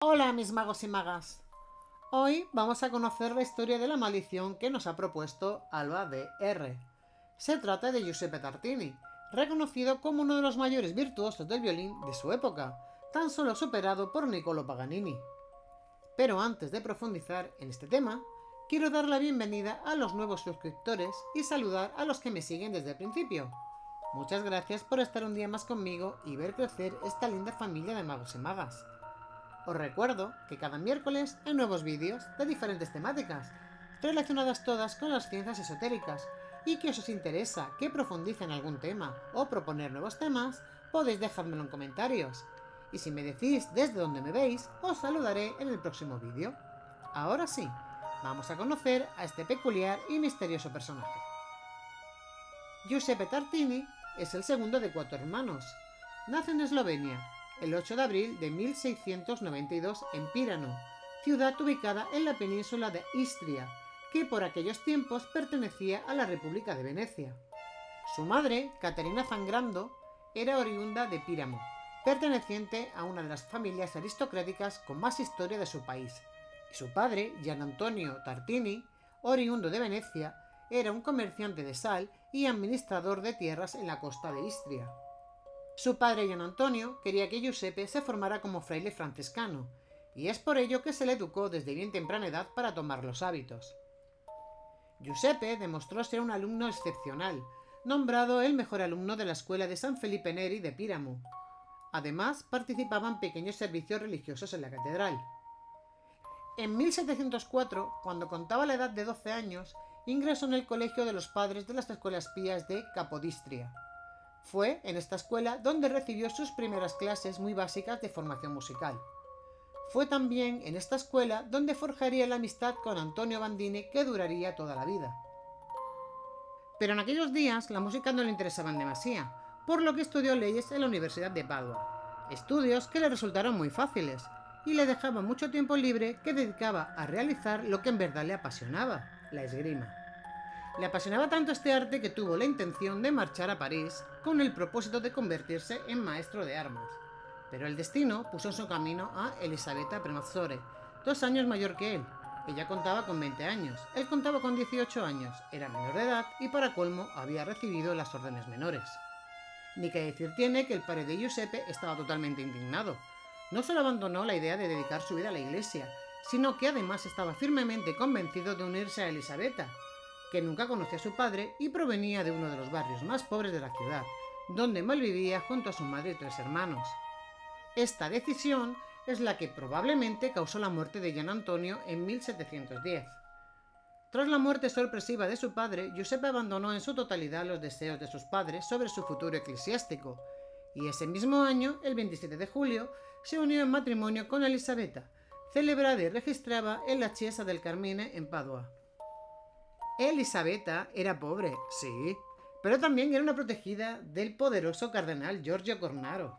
Hola mis magos y magas. Hoy vamos a conocer la historia de la maldición que nos ha propuesto Alba DR. Se trata de Giuseppe Tartini, reconocido como uno de los mayores virtuosos del violín de su época, tan solo superado por Niccolò Paganini. Pero antes de profundizar en este tema, quiero dar la bienvenida a los nuevos suscriptores y saludar a los que me siguen desde el principio. Muchas gracias por estar un día más conmigo y ver crecer esta linda familia de magos y magas. Os recuerdo que cada miércoles hay nuevos vídeos de diferentes temáticas, relacionadas todas con las ciencias esotéricas, y que os interesa que profundice en algún tema o proponer nuevos temas, podéis dejármelo en comentarios. Y si me decís desde dónde me veis, os saludaré en el próximo vídeo. Ahora sí, vamos a conocer a este peculiar y misterioso personaje. Giuseppe Tartini es el segundo de 4 hermanos. Nace en Eslovenia el 8 de abril de 1692 en Pirano, ciudad ubicada en la península de Istria, que por aquellos tiempos pertenecía a la República de Venecia. Su madre, Caterina Zangrando, era oriunda de Píramo, perteneciente a una de las familias aristocráticas con más historia de su país, y su padre, Gian Antonio Tartini, oriundo de Venecia, era un comerciante de sal y administrador de tierras en la costa de Istria. Su padre, Gian Antonio, quería que Giuseppe se formara como fraile franciscano, y es por ello que se le educó desde bien temprana edad para tomar los hábitos. Giuseppe demostró ser un alumno excepcional, nombrado el mejor alumno de la escuela de San Felipe Neri de Píramo. Además, participaba en pequeños servicios religiosos en la catedral. En 1704, cuando contaba la edad de 12 años, ingresó en el colegio de los padres de las escuelas pías de Capodistria. Fue en esta escuela donde recibió sus primeras clases muy básicas de formación musical. Fue también en esta escuela donde forjaría la amistad con Antonio Bandini, que duraría toda la vida. Pero en aquellos días la música no le interesaba en demasía, por lo que estudió leyes en la Universidad de Padua, estudios que le resultaron muy fáciles y le dejaban mucho tiempo libre que dedicaba a realizar lo que en verdad le apasionaba, la esgrima. Le apasionaba tanto este arte que tuvo la intención de marchar a París con el propósito de convertirse en maestro de armas. Pero el destino puso en su camino a Elisabetta Premazzore, 2 años mayor que él. Ella contaba con 20 años, él contaba con 18 años, era menor de edad y para colmo había recibido las órdenes menores. Ni que decir tiene que el padre de Giuseppe estaba totalmente indignado. No solo abandonó la idea de dedicar su vida a la iglesia, sino que además estaba firmemente convencido de unirse a Elisabetta, que nunca conoció a su padre y provenía de uno de los barrios más pobres de la ciudad, donde malvivía junto a su madre y 3 hermanos. Esta decisión es la que probablemente causó la muerte de Gian Antonio en 1710. Tras la muerte sorpresiva de su padre, Giuseppe abandonó en su totalidad los deseos de sus padres sobre su futuro eclesiástico, y ese mismo año, el 27 de julio, se unió en matrimonio con Elisabetta, celebrada y registrada en la Chiesa del Carmine en Padua. Elisabetta era pobre, sí, pero también era una protegida del poderoso cardenal Giorgio Cornaro.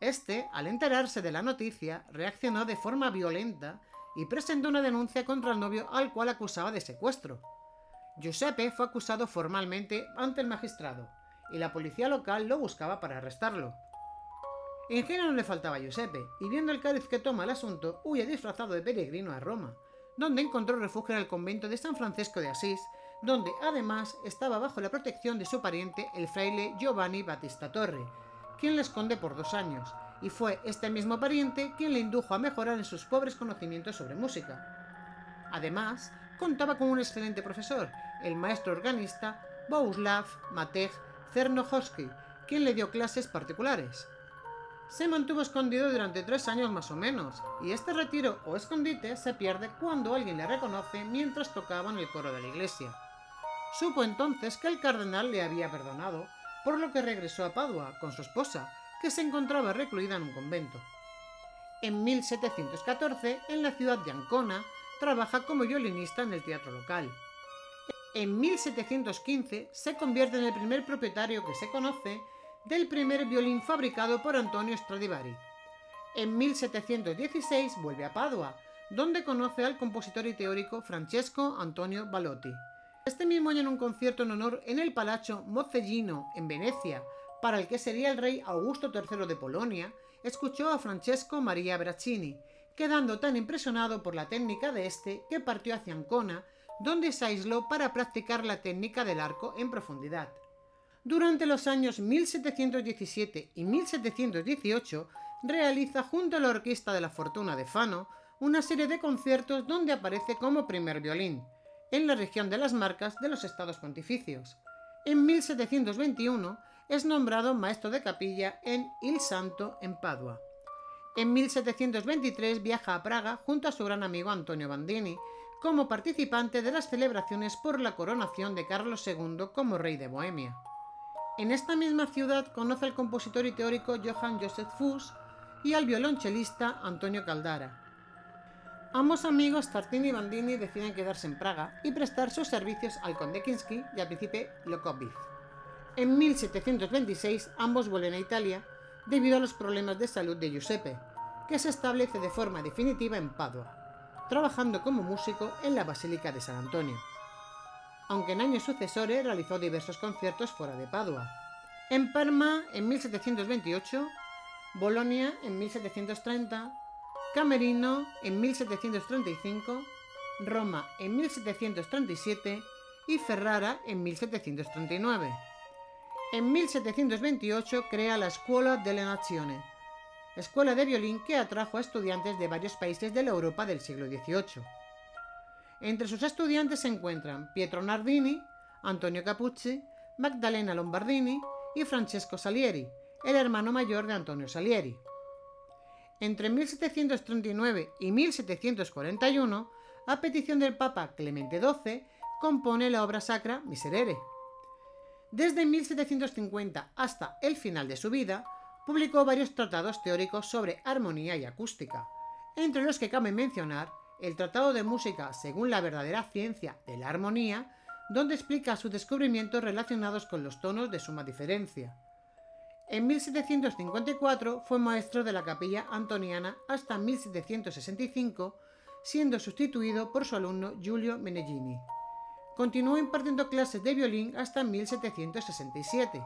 Este, al enterarse de la noticia, reaccionó de forma violenta y presentó una denuncia contra el novio, al cual acusaba de secuestro. Giuseppe fue acusado formalmente ante el magistrado, y la policía local lo buscaba para arrestarlo. Ingenio no le faltaba a Giuseppe, y viendo el cariz que toma el asunto, huye disfrazado de peregrino a Roma, donde encontró refugio en el convento de San Francisco de Asís, donde además estaba bajo la protección de su pariente, el fraile Giovanni Battista Torre, quien le esconde por 2 años, y fue este mismo pariente quien le indujo a mejorar en sus pobres conocimientos sobre música. Además, contaba con un excelente profesor, el maestro organista Bohuslav Matej Czernochowski, quien le dio clases particulares. Se mantuvo escondido durante 3 años más o menos, y este retiro o escondite se pierde cuando alguien le reconoce mientras tocaba en el coro de la iglesia. Supo entonces que el cardenal le había perdonado, por lo que regresó a Padua con su esposa, que se encontraba recluida en un convento. En 1714, en la ciudad de Ancona, trabaja como violinista en el teatro local. En 1715 se convierte en el primer propietario que se conoce del primer violín fabricado por Antonio Stradivari. En 1716 vuelve a Padua, donde conoce al compositor y teórico Francesco Antonio Balotti. Este mismo año, en un concierto en honor en el Palazzo Mozzellino en Venecia, para el que sería el rey Augusto III de Polonia, escuchó a Francesco Maria Braccini, quedando tan impresionado por la técnica de este que partió hacia Ancona, donde se aisló para practicar la técnica del arco en profundidad. Durante los años 1717 y 1718 realiza junto a la Orquesta de la Fortuna de Fano una serie de conciertos donde aparece como primer violín, en la región de las Marcas de los Estados Pontificios. En 1721 es nombrado maestro de capilla en Il Santo, en Padua. En 1723 viaja a Praga junto a su gran amigo Antonio Bandini, como participante de las celebraciones por la coronación de Carlos II como rey de Bohemia. En esta misma ciudad conoce al compositor y teórico Johann Joseph Fuchs y al violonchelista Antonio Caldara. Ambos amigos, Tartini y Bandini, deciden quedarse en Praga y prestar sus servicios al conde Kinsky y al príncipe Lokovic. En 1726 ambos vuelven a Italia debido a los problemas de salud de Giuseppe, que se establece de forma definitiva en Padua, trabajando como músico en la Basílica de San Antonio, aunque en años sucesores realizó diversos conciertos fuera de Padua. En Parma en 1728, Bolonia en 1730, Camerino en 1735, Roma en 1737 y Ferrara en 1739. En 1728 crea la Scuola delle Nazioni, escuela de violín que atrajo a estudiantes de varios países de la Europa del siglo XVIII. Entre sus estudiantes se encuentran Pietro Nardini, Antonio Capucci, Magdalena Lombardini y Francesco Salieri, el hermano mayor de Antonio Salieri. Entre 1739 y 1741, a petición del Papa Clemente XII, compone la obra sacra Miserere. Desde 1750 hasta el final de su vida, publicó varios tratados teóricos sobre armonía y acústica, entre los que cabe mencionar el Tratado de Música según la verdadera ciencia de la armonía, donde explica sus descubrimientos relacionados con los tonos de suma diferencia. En 1754 fue maestro de la Capilla Antoniana hasta 1765, siendo sustituido por su alumno Giulio Meneghini. Continuó impartiendo clases de violín hasta 1767.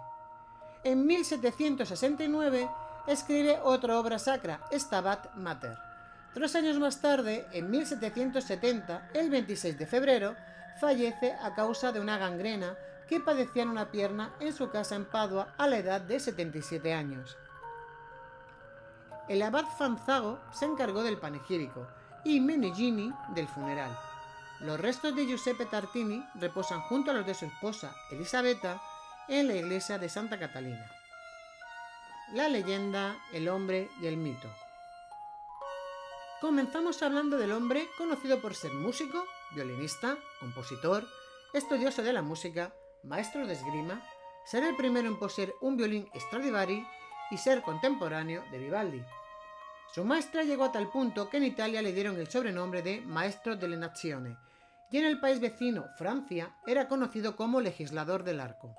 En 1769 escribe otra obra sacra, Stabat Mater. 3 años más tarde, en 1770, el 26 de febrero, fallece a causa de una gangrena que padecía en una pierna en su casa en Padua a la edad de 77 años. El abad Fanzago se encargó del panegírico y Meneghini del funeral. Los restos de Giuseppe Tartini reposan junto a los de su esposa Elisabetta en la iglesia de Santa Catalina. La leyenda, el hombre y el mito. Comenzamos hablando del hombre conocido por ser músico, violinista, compositor, estudioso de la música, maestro de esgrima, ser el primero en poseer un violín Stradivari y ser contemporáneo de Vivaldi. Su maestra llegó a tal punto que en Italia le dieron el sobrenombre de Maestro delle Nazioni, y en el país vecino, Francia, era conocido como legislador del arco.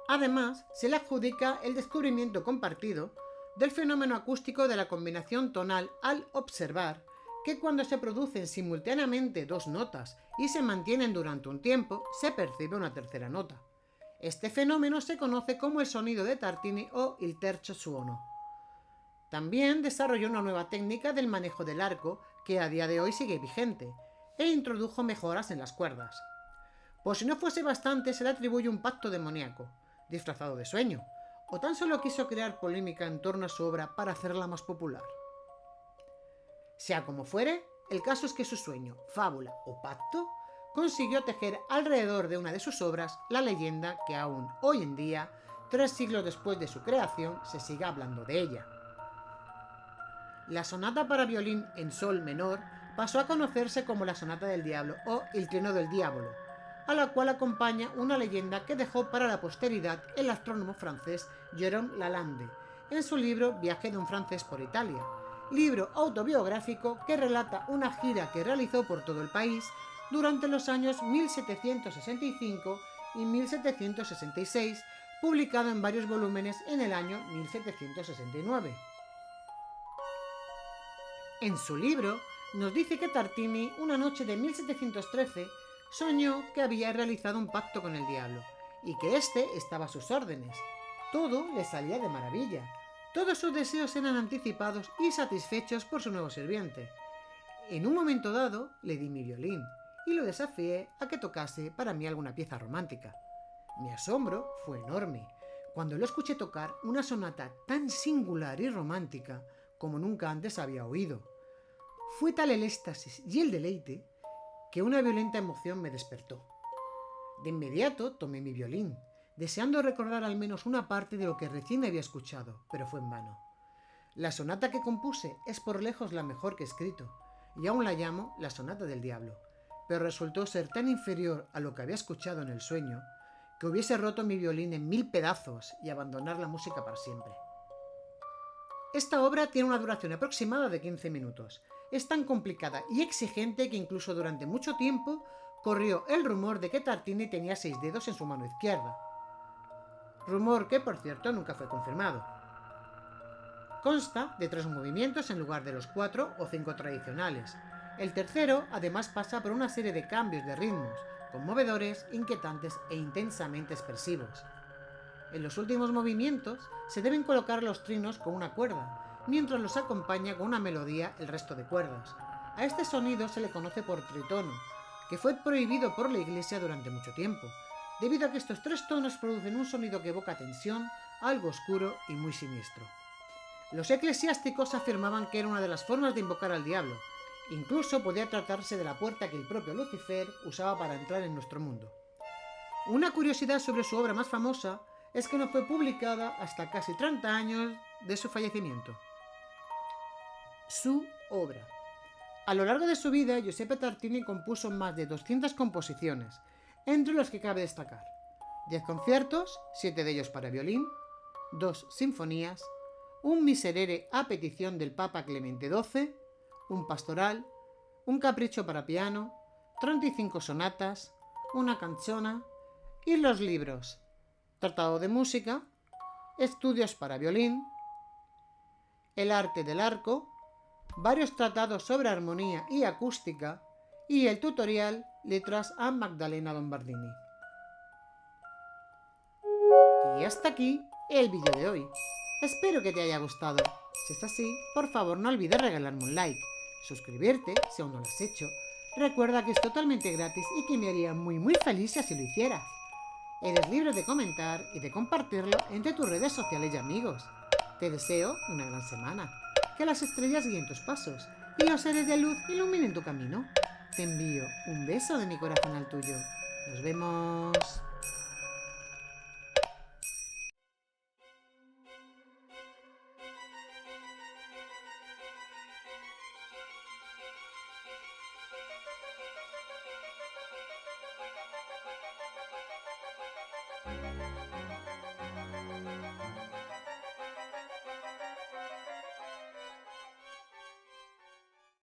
Además, se le adjudica el descubrimiento compartido del fenómeno acústico de la combinación tonal al observar que cuando se producen simultáneamente dos notas y se mantienen durante un tiempo, se percibe una tercera nota. Este fenómeno se conoce como el sonido de Tartini o il terzo suono. También desarrolló una nueva técnica del manejo del arco que a día de hoy sigue vigente, e introdujo mejoras en las cuerdas. Por si no fuese bastante, se le atribuye un pacto demoníaco, disfrazado de sueño, o tan solo quiso crear polémica en torno a su obra para hacerla más popular. Sea como fuere, el caso es que su sueño, fábula o pacto consiguió tejer alrededor de una de sus obras la leyenda que aún hoy en día, 3 siglos después de su creación, se sigue hablando de ella. La sonata para violín en sol menor pasó a conocerse como la Sonata del Diablo o El Trino del Diablo, a la cual acompaña una leyenda que dejó para la posteridad el astrónomo francés Jérôme Lalande en su libro Viaje de un francés por Italia, libro autobiográfico que relata una gira que realizó por todo el país durante los años 1765 y 1766, publicado en varios volúmenes en el año 1769. En su libro nos dice que Tartini, una noche de 1713, soñó que había realizado un pacto con el diablo y que éste estaba a sus órdenes. Todo le salía de maravilla. Todos sus deseos eran anticipados y satisfechos por su nuevo sirviente. En un momento dado le di mi violín y lo desafié a que tocase para mí alguna pieza romántica. Mi asombro fue enorme cuando lo escuché tocar una sonata tan singular y romántica como nunca antes había oído. Fue tal el éxtasis y el deleite que una violenta emoción me despertó. De inmediato tomé mi violín, deseando recordar al menos una parte de lo que recién había escuchado, pero fue en vano. La sonata que compuse es por lejos la mejor que he escrito, y aún la llamo la sonata del diablo, pero resultó ser tan inferior a lo que había escuchado en el sueño que hubiese roto mi violín en 1000 pedazos y abandonar la música para siempre. Esta obra tiene una duración aproximada de 15 minutos. Es tan complicada y exigente que incluso durante mucho tiempo corrió el rumor de que Tartini tenía 6 dedos en su mano izquierda. Rumor que, por cierto, nunca fue confirmado. Consta de 3 movimientos en lugar de los 4 o 5 tradicionales. El tercero, además, pasa por una serie de cambios de ritmos, conmovedores, inquietantes e intensamente expresivos. En los últimos movimientos se deben colocar los trinos con una cuerda, mientras los acompaña con una melodía el resto de cuerdas. A este sonido se le conoce por tritono, que fue prohibido por la Iglesia durante mucho tiempo, debido a que estos 3 tonos producen un sonido que evoca tensión, algo oscuro y muy siniestro. Los eclesiásticos afirmaban que era una de las formas de invocar al diablo. Incluso podía tratarse de la puerta que el propio Lucifer usaba para entrar en nuestro mundo. Una curiosidad sobre su obra más famosa es que no fue publicada hasta casi 30 años de su fallecimiento. Su obra. A lo largo de su vida, Giuseppe Tartini compuso más de 200 composiciones, entre los que cabe destacar 10 conciertos, 7 de ellos para violín, 2 sinfonías, un miserere a petición del Papa Clemente XII, un pastoral, un capricho para piano, 35 sonatas, una canzona y los libros Tratado de música, Estudios para violín, El arte del arco, varios tratados sobre armonía y acústica y el tutorial Letras a Magdalena Lombardini. Y hasta aquí el vídeo de hoy. Espero que te haya gustado. Si es así, por favor no olvides regalarme un like, suscribirte si aún no lo has hecho. Recuerda que es totalmente gratis y que me haría muy feliz si así lo hicieras. Eres libre de comentar y de compartirlo entre tus redes sociales y amigos. Te deseo una gran semana. Que las estrellas guíen tus pasos y los seres de luz iluminen tu camino. Te envío un beso de mi corazón al tuyo. Nos vemos.